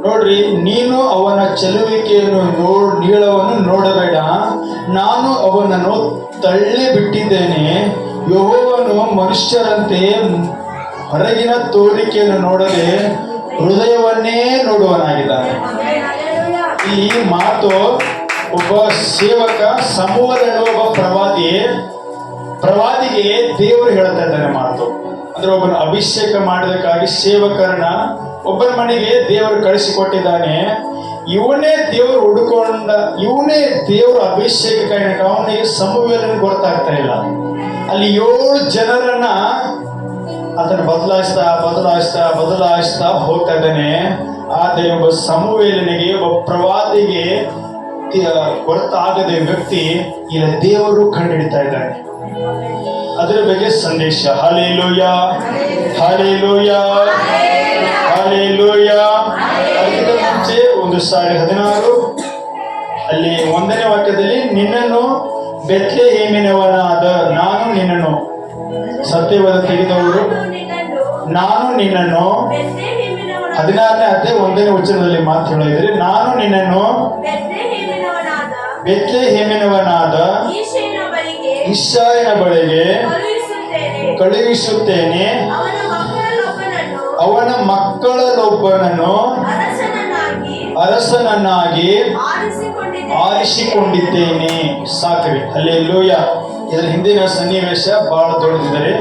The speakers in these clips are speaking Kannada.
ನೋಡ್ರಿ, ನೀನು ಅವನ ಚೆಲುವಿಕೆಯನ್ನು ನೀಳವನ್ನು ನೋಡಬೇಡ, ನಾನು ಅವನನ್ನು ತಳ್ಳಿ ಬಿಟ್ಟಿದ್ದೇನೆ. ಯೆಹೋವನು ಮನುಷ್ಯರಂತೆ ಹೊರಗಿನ ತೋರಿಕೆಯನ್ನು ನೋಡದೆ ಹೃದಯವನ್ನೇ ನೋಡುವನಾಗಿದ್ದಾನೆ. ಈ ಮಾತು ಒಬ್ಬ ಸೇವಕ ಸಮೂಹದ ಒಬ್ಬ ಪ್ರವಾದಿಗೆ ದೇವರು ಹೇಳ್ತಾ ಇದ್ದಾನೆ ಮಾತು. ಅಂದ್ರೆ ಒಬ್ಬನ ಅಭಿಷೇಕ ಮಾಡೋದಕ್ಕಾಗಿ ಸೇವಕರನ್ನ ಒಬ್ಬನ ಮನೆಗೆ ದೇವರು ಕಳಿಸಿಕೊಟ್ಟಿದ್ದಾನೆ. ಇವನೇ ದೇವರು ಹುಡುಕೊಂಡ, ಇವನೇ ದೇವರ ಅಭಿಷೇಕಕ್ಕಾಗಿ ಅವನಿಗೆ ಸಮೂಹದಲ್ಲಿ ಗೊತ್ತಾಗ್ತಾ ಇಲ್ಲ. ಅಲ್ಲಿ 7 ಜನರನ್ನ ಅದನ್ನು ಬದಲಾಯಿಸ್ತಾ ಹೋಗ್ತಾ ಇದ್ದಾನೆ. ಆದರೆ ಒಬ್ಬ ಸಮೂಹೇಲನಿಗೆ, ಒಬ್ಬ ಪ್ರವಾದಿಗೆ ಗೊತ್ತಾಗದೆ ವ್ಯಕ್ತಿ ಇಲ್ಲ ದೇವರು ಕಂಡುಹಿಡಿತಾ ಇದ್ದಾನೆ. ಅದರ ಬಗ್ಗೆ ಸಂದೇಶ. Hallelujah, hallelujah, hallelujah. ಅದಕ್ಕಿಂತ ಮುಂಚೆ 1:16 ಅಲ್ಲಿ 1ನೇ ವಾಕ್ಯದಲ್ಲಿ, ನಿನ್ನನ್ನು ಬೆತ್ಲೆಹೇಮಿನವನಾದ ನಾನು ನಿನ್ನನ್ನು, ಸತ್ಯವಾದ ತೆಗೆದವರು ನಾನು ನಿನ್ನನ್ನು, 16ನೇ ಅಧ್ಯಾಯ 1ನೇ ವಚನದಲ್ಲಿ ಮಾತು ಹೇಳಿದ್ರೆ, ನಾನು ನಿನ್ನನ್ನು ಬೆತ್ಲೆಹೇಮಿನವನಾದ ಇಷಯನ ಬಳಿಗೆ ಕಳುಹಿಸುತ್ತೇನೆ. ಅವನ ಮಕ್ಕಳಲ್ಲೊಬ್ಬನನ್ನು ಅರಸನನ್ನಾಗಿ ಆರಿಸಿಕೊಂಡಿದ್ದೇನೆ. ಸಾಕ್ರಿ. ಹಲ್ಲೆಲೂಯಾ. ಇದರ ಹಿಂದಿನ ಸನ್ನಿವೇಶ ಬಹಳ ದೊಡ್ಡದಿದ್ದಾರೆ.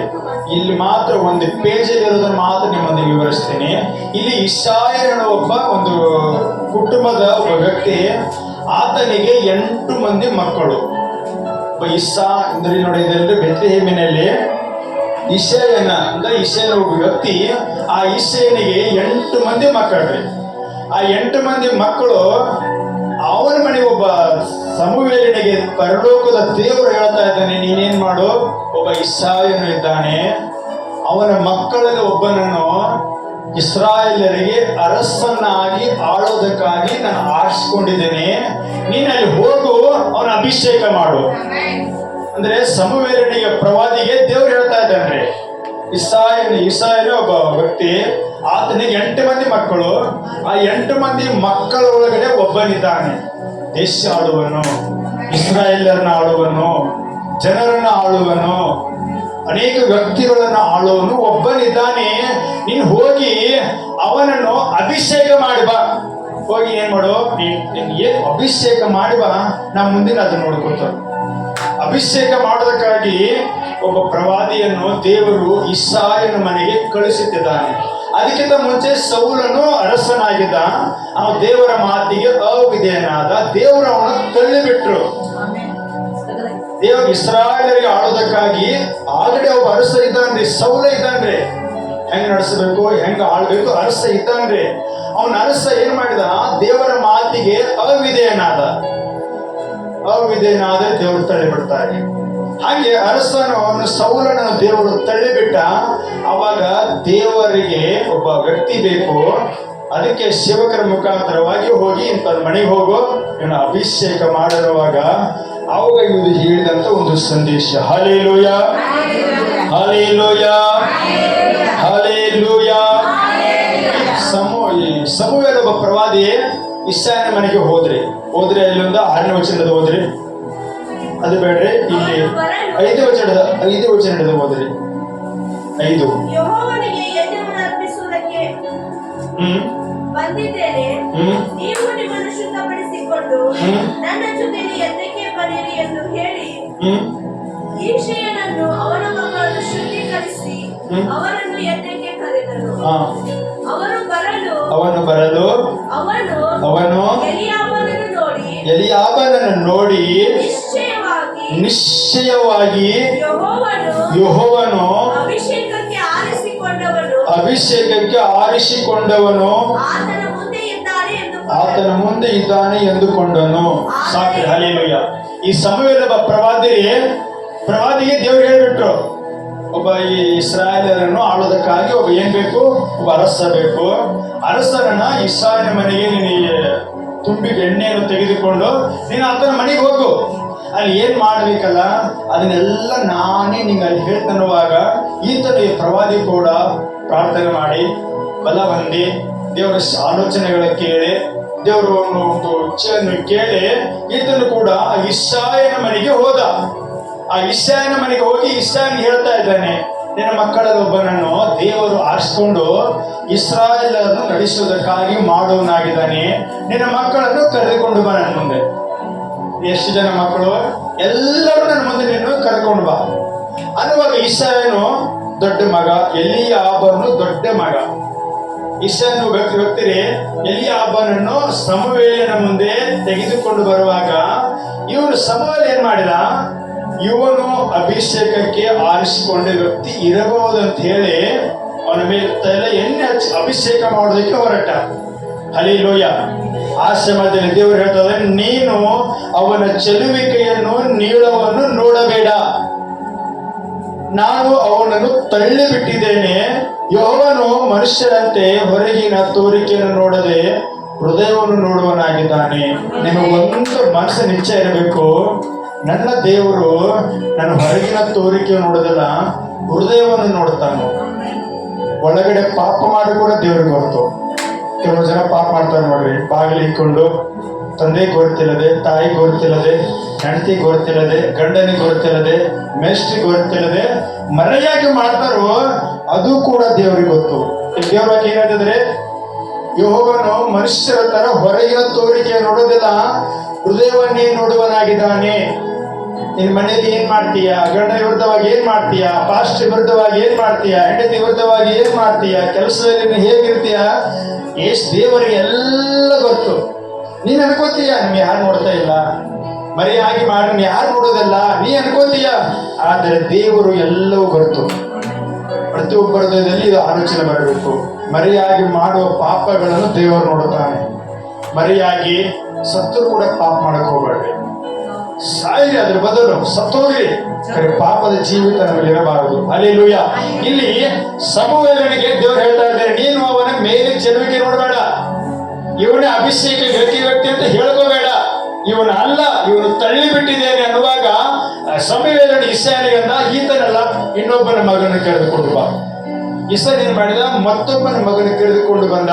ಇಲ್ಲಿ ಮಾತ್ರ ಒಂದು ಪೇಜಲ್ಲಿ ಇರೋದನ್ನು ಮಾತ್ರ ನಿಮ್ಮೊಂದಿಗೆ ವಿವರಿಸ್ತೇನೆ. ಇಲ್ಲಿ ಇಷಾಯನ ಒಬ್ಬ ಒಂದು ಕುಟುಂಬದ ಒಬ್ಬ ವ್ಯಕ್ತಿ, ಆತನಿಗೆ 8 ಮಂದಿ ಮಕ್ಕಳು. ಇಸ್ಸಾ ಅಂದ್ರೆ ನೋಡಿ, ಇದರಲ್ಲಿ ಬೆತ್ಲೆಹೇಮಿನಲ್ಲಿ ಇಷಯನ ಒಬ್ಬ ವ್ಯಕ್ತಿ, ಆ ಇಷಯನಿಗೆ 8 ಮಂದಿ ಮಕ್ಕಳ್ರಿ. ಆ 8 ಮಂದಿ ಮಕ್ಕಳು ಅವನ ಮನೆಗೆ ಒಬ್ಬ ಸಮೂಹೇಲನಿಗೆ ಪರಲೋಕದ ದೇವರು ಹೇಳ್ತಾ ಇದ್ದಾನೆ, ನೀನೇನ್ ಮಾಡು, ಒಬ್ಬ ಇಷಾಯನು ಇದ್ದಾನೆ, ಅವನ ಮಕ್ಕಳಲ್ಲಿ ಒಬ್ಬನನ್ನು ಇಸ್ರಾಯೇಲರಿಗೆ ಅರಸನಾಗಿ ಆಳೋದಕ್ಕಾಗಿ ನಾನು ಆರಿಸಿಕೊಂಡಿದ್ದೇನೆ. ನೀನು ಅಲ್ಲಿ ಹೋಗು, ಅವನ ಅಭಿಷೇಕ ಮಾಡು. ಅಂದ್ರೆ ಸಮೂಹೇಲನಿಗೆ ಪ್ರವಾದಿಗೆ ದೇವರು ಹೇಳ್ತಾ ಇದ್ದಾನೆ. ಇಷಾಯನು ಒಬ್ಬ ವ್ಯಕ್ತಿ, ಆತನಿಗೆ 8 ಮಂದಿ ಮಕ್ಕಳು. ಆ 8 ಮಂದಿ ಮಕ್ಕಳ ಒಳಗಡೆ ಒಬ್ಬನಿದ್ದಾನೆ, ದೇಶ ಆಳುವನು, ಇಸ್ರಾಯೇಲರನ್ನ ಆಳುವನು, ಜನರನ್ನ ಆಳುವನು, ಅನೇಕ ವ್ಯಕ್ತಿಗಳನ್ನ ಆಳುವನು ಒಬ್ಬನಿದ್ದಾನೆ. ನೀನು ಹೋಗಿ ಅವನನ್ನು ಅಭಿಷೇಕ ಮಾಡಿ ಬಾ. ಹೋಗಿ ಏನ್ ಮಾಡು, ಏನ್ ಅಭಿಷೇಕ ಮಾಡಿ ಬಾ, ನಾ ಮುಂದಿನ ಅದನ್ನು ನೋಡ್ಕೊಳ್ತಾರೆ. ಅಭಿಷೇಕ ಮಾಡೋದಕ್ಕಾಗಿ ಒಬ್ಬ ಪ್ರವಾದಿಯನ್ನು ದೇವರು ಇಷಾಯನ ಮನೆಗೆ ಕಳಿಸುತ್ತಿದ್ದಾನೆ. ಅದಕ್ಕಿಂತ ಮುಂಚೆ ಸೌಲನು ಅರಸನಾಗಿದ್ದ. ಆ ದೇವರ ಮಾತಿಗೆ ಅವಿಧೇಯನಾದ. ದೇವರು ಅವನನ್ನು ತಳ್ಳಿಬಿಟ್ರು. ದೇವರು ಇಸ್ರಾಯೇಲರಿಗೆ ಆಳೋದಕ್ಕಾಗಿ ಆಲ್ರೆಡಿ ಒಬ್ಬ ಅರಸ ಇದ್ದಾನ್ರಿ, ಸೌಲ ಇದ್ದಾನ್ರಿ. ಹೆಂಗ್ ನಡೆಸಬೇಕು, ಹೆಂಗ ಆಳ್ಬೇಕು, ಅರಸ ಇದ್ದಾನ್ರಿ. ಅವನ ಅರಸ ಏನ್ ಮಾಡಿದ, ದೇವರ ಮಾತಿಗೆ ಅವಿಧೇಯನಾದ. ದೇವರು ತಳ್ಳಿಬಿಡ್ತಾರೆ. ಹಾಗೆ ಅರಸನು ಸೌಲನನ್ನು ದೇವರು ತಳ್ಳಿಬಿಟ್ಟ. ಅವಾಗ ದೇವರಿಗೆ ಒಬ್ಬ ವ್ಯಕ್ತಿ ಬೇಕು. ಅದಕ್ಕೆ ಸೇವಕರ ಮುಖಾಂತರವಾಗಿ ಹೋಗಿ ಇಂಥ ಮನೆಗೆ ಹೋಗೋ, ಇವನು ಅಭಿಷೇಕ ಮಾಡಿರುವಾಗ ಅವಾಗ ಇದು ಹೇಳಿದಂತ ಒಂದು ಸಂದೇಶ. Hallelujah, hallelujah, hallelujah. ಸಮೂಹೇಲ ಒಬ್ಬ ಪ್ರವಾದಿ ಇಷಾಯನ ಮನೆಗೆ ಹೋದ್ರೆ ಅಲ್ಲೊಂದು 6ನೇ ವಚನದ ಹೋದ್ರಿ, ಅದು ಬೇಡ್ರಿ. ಇಲ್ಲಿ 5 ವಚನದ ಹೋದ್ರಿ. 5 ಬಂದಿದ್ದೇನೆ, ನೀವು ನಿಮ್ಮನ್ನು ಶುದ್ಧಪಡಿಸಿಕೊಂಡು ನನ್ನ ಜೊತೆಗೆ ಎದ್ದಕ್ಕೆ ಬನ್ನಿರಿ ಎಂದು ಹೇಳಿ ಈಶಯನನ್ನು ಅವನ ಮಕ್ಕಳನ್ನು ಶುದ್ಧೀಕರಿಸಿ ಅವರನ್ನು ಎದ್ದಕ್ಕೆ ಕರೆದನು. ಅವನು ಬರಲು ಅವನು ಎಲಿಯಾಬನನ್ನು ನೋಡಿ ನಿಶ್ಚಯವಾಗಿ ಯೆಹೋವನು ಅಭಿಷೇಕಕ್ಕೆ ಆರಿಸಿಕೊಂಡವನು ಆತನ ಮುಂದೆ ಇದ್ದಾನೆ ಎಂದುಕೊಂಡನು. ಸಾಕು. ಹಲ್ಲೆಲೂಯಾ. ಈ ಸಮಯದ ಪ್ರವಾದಿಗೆ ದೇವರು ಹೇಳ್ಬಿಟ್ರು, ಒಬ್ಬ ಈ ಇಸ್ರಾಯೇಲರನ್ನು ಆಳೋದಕ್ಕಾಗಿ ಒಬ್ಬ ಏನ್ ಬೇಕು, ಒಬ್ಬ ಅರಸ ಬೇಕು. ಅರಸರನ್ನ ಇಷಾಯನ ಮನೆಗೆ ನೀನು ತುಂಬಿ ಎಣ್ಣೆಯನ್ನು ತೆಗೆದುಕೊಂಡು ನೀನು ಆತನ ಮನೆಗೆ ಹೋಗು. ಅಲ್ಲಿ ಏನ್ ಮಾಡ್ಬೇಕಲ್ಲ ಅದನ್ನೆಲ್ಲ ನಾನೇ ನಿಂಗೆ ಅಲ್ಲಿ ಹೇಳ್ತನ್ನುವಾಗ ಈತನ ಪ್ರವಾದಿ ಕೂಡ ಪ್ರಾರ್ಥನೆ ಮಾಡಿ ಬಲ ಹೊಂದಿ ದೇವರ ಆಲೋಚನೆಗಳ ಕೇಳಿ, ದೇವರ ಒಂದು ಇಚ್ಛೆಯನ್ನು ಕೇಳಿ ಈತನು ಕೂಡ ಆ ಇಷಾಯನ ಮನೆಗೆ ಹೋದ. ಆ ಇಷಾಯನ ಮನೆಗೆ ಹೋಗಿ ಇಷಾಯನ್ ಹೇಳ್ತಾ ಇದ್ದಾನೆ, ನಿನ್ನ ಮಕ್ಕಳಲ್ಲಿ ಒಬ್ಬನನ್ನು ದೇವರು ಆರಿಸಿಕೊಂಡು ಇಸ್ರಾಯೇಲರನ್ನು ನಡೆಸುವುದಕ್ಕಾಗಿ ಮಾಡುವನಾಗಿದ್ದಾನೆ, ನಿನ್ನ ಮಕ್ಕಳನ್ನು ಕರೆದುಕೊಂಡು ಬಾ ನನ್ನ ಮುಂದೆ. ಎಷ್ಟು ಜನ ಮಕ್ಕಳು? ಎಲ್ಲರೂ ನನ್ನ ಮುಂದೆ ನಿನ್ನ ಕರೆದುಕೊಂಡು ಬಾ ಅನ್ನುವಾಗ ಇಷಾಯನು ದೊಡ್ಡ ಮಗ, ಎಲೀಯಾಬನು ದೊಡ್ಡ ಮಗ. ಇಷಾಯನು ವ್ಯಕ್ತಿರೇ ಎಲೀಯಾಬನನ್ನು ಸಮುವೇಲನ ಮುಂದೆ ತೆಗೆದುಕೊಂಡು ಬರುವಾಗ ಇವನು ಸಮುವೇಲ ಏನ್ ಮಾಡಿದ, ಇವನು ಅಭಿಷೇಕಕ್ಕೆ ಆರಿಸಿಕೊಂಡ ವ್ಯಕ್ತಿ ಇರಬಹುದಂತ ಹೇಳಿ ಅವನ ಮೇಲೆ ತಲೆ ಎಣ್ಣೆ ಹಚ್ಚಿ ಅಭಿಷೇಕ ಮಾಡೋದಕ್ಕೆ ಹೊರಟ. ಹಲ್ಲೆಲೂಯಾ. ಆ ಸಮಯದಲ್ಲಿ ದೇವರು ಹೇಳ್ತಾರೆ, ನೀನು ಅವನ ಚೆಲುವಿಕೆಯನ್ನು ನೀಳವನ್ನು ನೋಡಬೇಡ, ನಾನು ಅವನನ್ನು ತಳ್ಳಿ ಬಿಟ್ಟಿದ್ದೇನೆ. ಯೆಹೋವನು ಮನುಷ್ಯರಂತೆ ಹೊರಗಿನ ತೋರಿಕೆಯನ್ನು ನೋಡದೆ ಹೃದಯವನ್ನು ನೋಡುವನಾಗಿದ್ದಾನೆ. ನಿಮಗೊಂದು ಮನಸ್ಸಿನ ನಿಶ್ಚಯ ಇರಬೇಕು, ನನ್ನ ದೇವರು ನನ್ನ ಹೊರಗಿನ ತೋರಿಕೆಯನ್ನು ನೋಡೋದಿಲ್ಲ, ಹೃದಯವನ್ನು ನೋಡ್ತಾನೆ. ಒಳಗಡೆ ಪಾಪ ಮಾಡಿ ಕೂಡ ದೇವ್ರಿಗೆ ಗೊತ್ತು. ಕೆಲವು ಜನ ಪಾಪ ಮಾಡ್ತಾರೆ ನೋಡ್ರಿ, ಬಾಗಿಲು ಇಟ್ಕೊಂಡು ತಂದೆಗೆ ಗೊತ್ತಿಲ್ಲದೆ, ತಾಯಿಗೆ ಗೊತ್ತಿಲ್ಲದೆ, ಹೆಂಡತಿಗೆ ಗೊತ್ತಿಲ್ಲದೆ, ಗಂಡನಿಗೆ ಗೊತ್ತಿಲ್ಲದೆ, ಮೇಷ್ಟ್ರಿಗೆ ಗೊತ್ತಿಲ್ಲದೆ ಮರೆಯಾಗಿ ಮಾಡ್ತಾರೋ ಅದು ಕೂಡ ದೇವರಿಗೆ ಗೊತ್ತು. ದೇವ್ರ ಬಗ್ಗೆ ಏನಾದ್ರೆ, ಯೆಹೋವನು ಮನುಷ್ಯರ ತರ ಹೊರಗಿನ ತೋರಿಕೆ ನೋಡೋದಿಲ್ಲ, ಹೃದಯವನ್ನೇ ನೋಡುವನಾಗಿದ್ದಾನೆ. ನಿನ್ ಮನೆಯಲ್ಲಿ ಏನ್ ಮಾಡ್ತೀಯ, ಗಂಡ ವಿರುದ್ಧವಾಗಿ ಏನ್ ಮಾಡ್ತೀಯ, ಪಾಸ್ಟರ್ ವಿರುದ್ಧವಾಗಿ ಏನ್ ಮಾಡ್ತೀಯ, ಹೆಂಡತಿ ವಿರುದ್ಧವಾಗಿ ಏನ್ ಮಾಡ್ತೀಯ, ಕೆಲಸದಲ್ಲಿ ನೀನು ಹೇಗಿರ್ತೀಯ, ಎಷ್ಟು ದೇವರಿಗೆ ಎಲ್ಲ ಗೊತ್ತು. ನೀನ್ ಅನ್ಕೋತೀಯ ನಿಮ್ಗೆ ಯಾರು ನೋಡ್ತಾ ಇಲ್ಲ, ಮರೆಯಾಗಿ ಮಾಡಿ ಯಾರು ನೋಡೋದಲ್ಲ ನೀ ಅನ್ಕೋತೀಯ, ಆದರೆ ದೇವರು ಎಲ್ಲವೂ ಗೊತ್ತು. ಪ್ರತಿಯೊಬ್ಬರ ಹೃದಯದಲ್ಲಿ ಇದು ಆಲೋಚನೆ ಬರಬೇಕು. ಮರೆಯಾಗಿ ಮಾಡುವ ಪಾಪಗಳನ್ನು ದೇವರು ನೋಡುತ್ತಾನೆ. ಮರೆಯಾಗಿ ಸತ್ತರು ಕೂಡ ಪಾಪ ಮಾಡಕ್ ಹೋಗ್ಬೇಡ್ರಿ, ಸಾಯಿರಿ, ಅದ್ರ ಬದಲು ಸತ್ತೋಗ್ರಿ. ಪಾಪದ ಜೀವಿತ ನಮಗೆ ಇರಬಾರದು. ಹಲ್ಲೆಲೂಯಾ. ಇಲ್ಲಿ ಸಮುವೇಲನಿಗೆ ದೇವರು ಹೇಳ್ತಾ ಇದ್ದಾರೆ, ನೀನು ಅವನ ಮೇಲೆ ಚೆಲುವಿಕೆ ನೋಡಬೇಡ, ಇವನೇ ಅಭಿಷೇಕ ವ್ಯಕ್ತಿ ಅಂತ ಹೇಳ್ಕೋಬೇಡ, ಇವನ ಅಲ್ಲ, ಇವನು ತಳ್ಳಿ ಬಿಟ್ಟಿದ್ದೇನೆ ಅನ್ನುವಾಗ ಸಮುವೇಲನು ಇಷಾಯನಿಗೆ ಅಂದ, ಈತನಲ್ಲ ಇನ್ನೊಬ್ಬನ ಮಗನ ಕರೆದುಕೊಂಡು ಬಾ. ಇಷಾಯ ಏನ್ ಮಾಡಿದ, ಮತ್ತೊಬ್ಬನ ಮಗನ ಕರೆದುಕೊಂಡು ಬಂದ.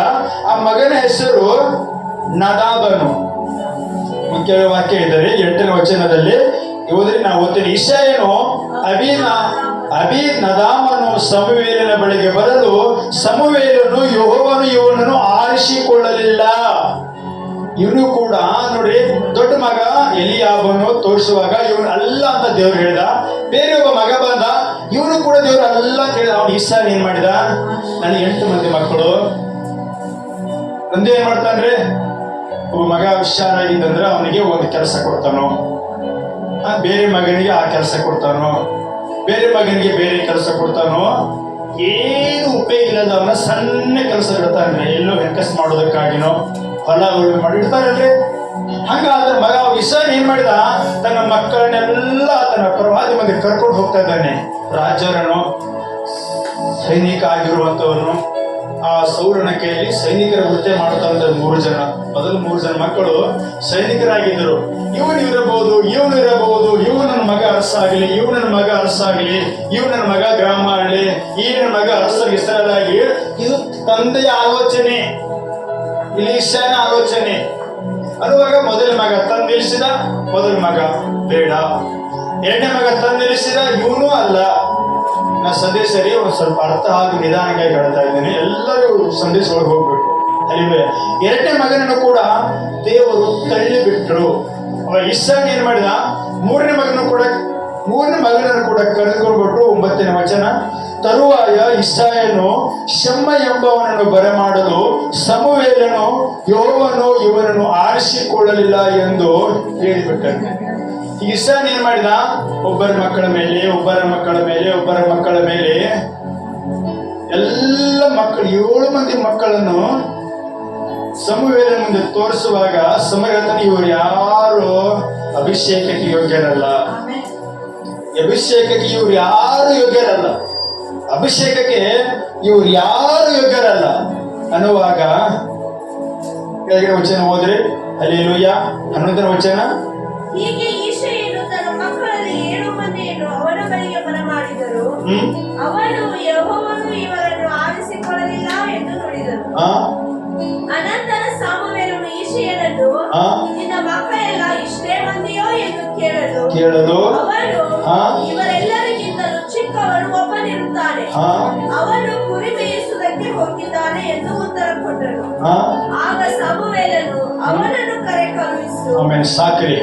ಆ ಮಗನ ಹೆಸರು ನದಾಬನು. ಮುಖ್ಯ ವಾಕ್ಯ ಇದ್ದಾರೆ 8ನೇ ವಚನದಲ್ಲಿ ಓದ್ರಿ, ನಾವು ಓದ್ತೀನಿ. ಇಷಾಯನು ಅಬೀನದಾಮನು ಸಮುವೇಲನ ಬಳಿಗೆ ಬರಲು ಸಮುವೇಲನು ಯೆಹೋವನು ಇವನನ್ನು ಆರಿಸಿಕೊಳ್ಳಲಿಲ್ಲ. ಇವನು ಕೂಡ ನೋಡ್ರಿ, ದೊಡ್ಡ ಮಗ ಎಲೀಯಾಬನು ತೋರಿಸುವಾಗ ಇವನು ಅಲ್ಲ ಅಂತ ದೇವ್ರು ಹೇಳಿದ. ಬೇರೆ ಒಬ್ಬ ಮಗ ಬಂದ, ಇವನು ಕೂಡ ದೇವ್ರು ಅಲ್ಲ ಅಂತ ಹೇಳಿದ. ಅವನು ಇಷಾಯನ್ ಏನ್ ಮಾಡಿದ, ನನಗೆ 8 ಮಂದಿ ಮಕ್ಕಳು, ಒಂದೇ ಏನ್ ಮಾಡ್ತಾನ್ರಿ, ಒಬ್ಬ ಮಗ ಹುಷಾರಾಗಿದ್ದಂದ್ರೆ ಅವನಿಗೆ ಒಂದು ಕೆಲಸ ಕೊಡ್ತಾನೋ, ಬೇರೆ ಮಗನಿಗೆ ಆ ಕೆಲಸ ಕೊಡ್ತಾನೋ, ಬೇರೆ ಮಗನಿಗೆ ಬೇರೆ ಕೆಲಸ ಕೊಡ್ತಾನೋ, ಏನು ಉಪಯೋಗ ಇಲ್ಲದ ಅವನ ಸಣ್ಣ ಕೆಲಸ ಇಡ್ತಾನೆ, ಎಲ್ಲೋ ಹೆಂಕಸ್ ಮಾಡೋದಕ್ಕಾಗಿನೋ ಹೊಲ ಉಳುಮೆ ಮಾಡಿ ಇಡ್ತಾರಲ್ರಿ. ಹಂಗಾದ್ರೆ ಮಗ ಇಷಾಯನ್ ಏನ್ ಮಾಡಿದ, ತನ್ನ ಮಕ್ಕಳನ್ನೆಲ್ಲ ತನ್ನ ಪ್ರವಾದಿ ಮಂದಿ ಕರ್ಕೊಂಡು ಹೋಗ್ತಾ ಇದ್ದಾನೆ. ರಾಜರನು ಸೈನಿಕ ಆಗಿರುವಂತವನು, ಆ ಸೌರನ ಕೈಯಲ್ಲಿ ಸೈನಿಕರ ವೃತ್ತಿ ಮಾಡ್ತಾ 3 ಜನ, ಮೊದಲು 3 ಜನ ಮಕ್ಕಳು ಸೈನಿಕರಾಗಿದ್ದರು. ಇವನು ಇರಬಹುದು, ಇವು ನನ್ನ ಮಗ ಅರಸಾಗಲಿ, ಇವು ನನ್ನ ಮಗ ಅರಸಾಗಲಿ, ಇವು ನನ್ನ ಮಗ ಗ್ರಾಮ ಆಗಲಿ, ಈ ನನ್ನ ಮಗ ಅರಸರಿಗೆ ಹೆಸರಾಗಿ. ಇದು ತಂದೆಯ ಆಲೋಚನೆ, ಇಲ್ಲಿ ಇಷಾಯನ ಆಲೋಚನೆ ಅನ್ನುವಾಗ ಮೊದಲ ಮಗ ತಂದು ನಿಲ್ಲಿಸಿದ, ಮೊದಲ ಮಗ ಬೇಡ. 2ನೇ ಮಗ ತಂದು ನಿಲ್ಲಿಸಿದ, ಇವನು ಅಲ್ಲ. ನಾ ಸಂದೇಶರಿ ಒಂದು ಸ್ವಲ್ಪ ಅರ್ಥ ಹಾಗೂ ನಿಧಾನವಾಗಿ ಹೇಳ್ತಾ ಇದ್ದೇನೆ, ಎಲ್ಲರೂ ಸಂದೇಶ ಒಳಗೆ ಹೋಗ್ಬೇಕು. ಹಲ್ಲೆಲೂಯಾ. 2ನೇ ಮಗನನ್ನು ಕೂಡ ದೇವರು ತಳ್ಳಿ ಬಿಟ್ರು. ಇಷಾಯನ್ ಏನ್ ಮಾಡಿದ, 3ನೇ ಮಗನನ್ನು ಕೂಡ ಕರೆದುಕೊಂಡ್ಬಿಟ್ರು. 9ನೇ ವಚನ, ತರುವಾಯ ಇಷಾಯನು ಶಮ್ಮ ಎಂಬವನನ್ನು ಬರಮಾಡಲು ಸಮುವೇಲನು ಯೆಹೋವನು ಇವನನ್ನು ಆರಿಸಿಕೊಳ್ಳಲಿಲ್ಲ ಎಂದು ಹೇಳಿಬಿಟ್ಟನು. ಇಷಾಯನ್ ಏನ್ ಮಾಡಿದ, ಒಬ್ಬರ ಮಕ್ಕಳ ಮೇಲೆ ಎಲ್ಲ ಮಕ್ಕಳು 7 ಮಂದಿ ಮಕ್ಕಳನ್ನು ಸಮುವೇಲನ ಮುಂದೆ ತೋರಿಸುವಾಗ ಸಮುವೇಲನು ಇವರು ಯಾರು ಅಭಿಷೇಕಕ್ಕೆ ಯೋಗ್ಯರಲ್ಲ, ಅಭಿಷೇಕಕ್ಕೆ ಇವ್ರು ಯಾರು ಯೋಗ್ಯರಲ್ಲ ಅನ್ನುವಾಗ ಕೆಳಗಿನ ವಚನ ಹೋದ್ರೆ, ಹಲ್ಲೆಲೂಯಾ. 11ನೇ ವಚನ, ಹೀಗೆ ಇಷಯನು ತನ್ನ ಮಕ್ಕಳಲ್ಲಿ 7 ಮಂದಿಯನ್ನು ಅವನ ಬಳಿಗೆ ಬರಮಾಡಿದರು. ಅವನು ಯೆಹೋವನು ಇವರನ್ನು ಆರಿಸಿಕೊಳ್ಳಲಿಲ್ಲ ಎಂದು ನುಡಿದನು. ಆ, ನಿನ್ನ ಮಕ್ಕಳೆಲ್ಲ ಇಷ್ಟೇ ಮಂದಿಯೋ ಎಂದು ಕೇಳಲು ಕೇಳಲು ಅವನು ಆ, ಇವರೆಲ್ಲರಿಗಿಂತಲೂ ಚಿಕ್ಕವನು ಒಬ್ಬನಿರುತ್ತಾನೆ, ಆ, ಅವನು ಕುರಿ ಮೇಯಿಸುವುದಕ್ಕೆ ಹೋಗಿದ್ದಾನೆ ಎಂದು ಉತ್ತರ ಕೊಟ್ಟನು. ಆ. ಆಗ ಸಮುವೇಲನು ಅವನನ್ನು ಕರೆ ಕಳುಹಿಸು. ಆಮೇಲೆ ಸಾಕ್ರಿ.